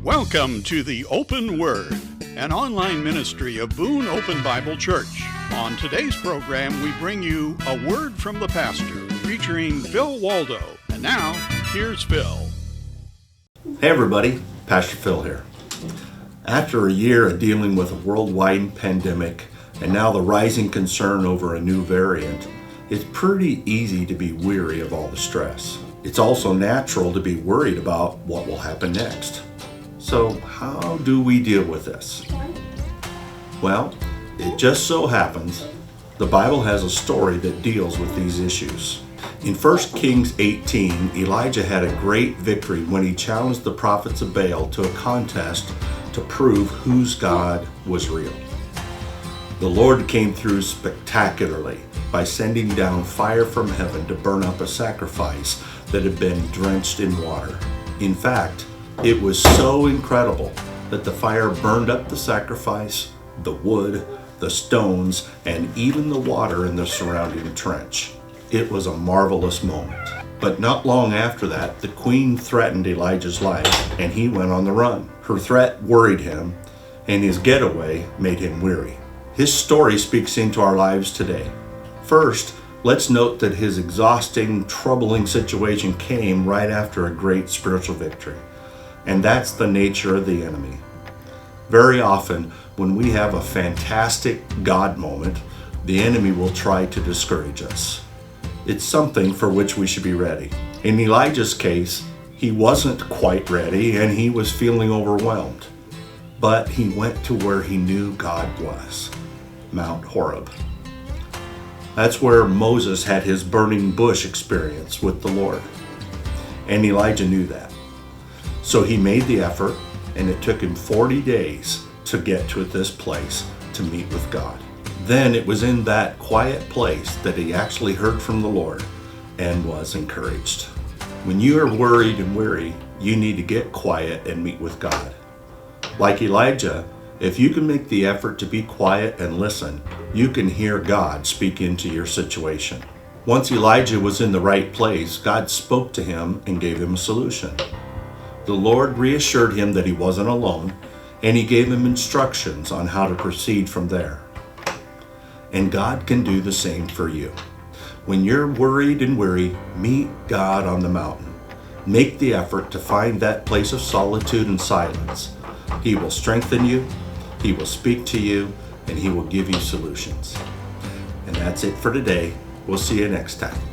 Welcome to the Open Word, an online ministry of Boone Open Bible Church. On today's program, we bring you a word from the pastor featuring Phil Waldo. And now, here's Phil. Hey everybody, Pastor Phil here. After a year of dealing with a worldwide pandemic and now the rising concern over a new variant, it's pretty easy to be weary of all the stress. It's also natural to be worried about what will happen next. So how do we deal with this? Well, it just so happens the Bible has a story that deals with these issues. In 1 Kings 18, Elijah had a great victory when he challenged the prophets of Baal to a contest to prove whose God was real. The Lord came through spectacularly by sending down fire from heaven to burn up a sacrifice that had been drenched in water. In fact, it was so incredible that the fire burned up the sacrifice, the wood, the stones, and even the water in the surrounding trench. It was a marvelous moment. But not long after that, the queen threatened Elijah's life, and he went on the run. Her threat worried him, and his getaway made him weary. His story speaks into our lives today. First, let's note that his exhausting, troubling situation came right after a great spiritual victory. And that's the nature of the enemy. Very often, when we have a fantastic God moment, the enemy will try to discourage us. It's something for which we should be ready. In Elijah's case, he wasn't quite ready and he was feeling overwhelmed. But he went to where he knew God was, Mount Horeb. That's where Moses had his burning bush experience with the Lord. And Elijah knew that. So he made the effort, and it took him 40 days to get to this place to meet with God. Then it was in that quiet place that he actually heard from the Lord and was encouraged. When you are worried and weary, you need to get quiet and meet with God. Like Elijah, if you can make the effort to be quiet and listen, you can hear God speak into your situation. Once Elijah was in the right place, God spoke to him and gave him a solution. The Lord reassured him that he wasn't alone, and he gave him instructions on how to proceed from there. And God can do the same for you. When you're worried and weary, meet God on the mountain. Make the effort to find that place of solitude and silence. He will strengthen you, He will speak to you, and He will give you solutions. And that's it for today. We'll see you next time.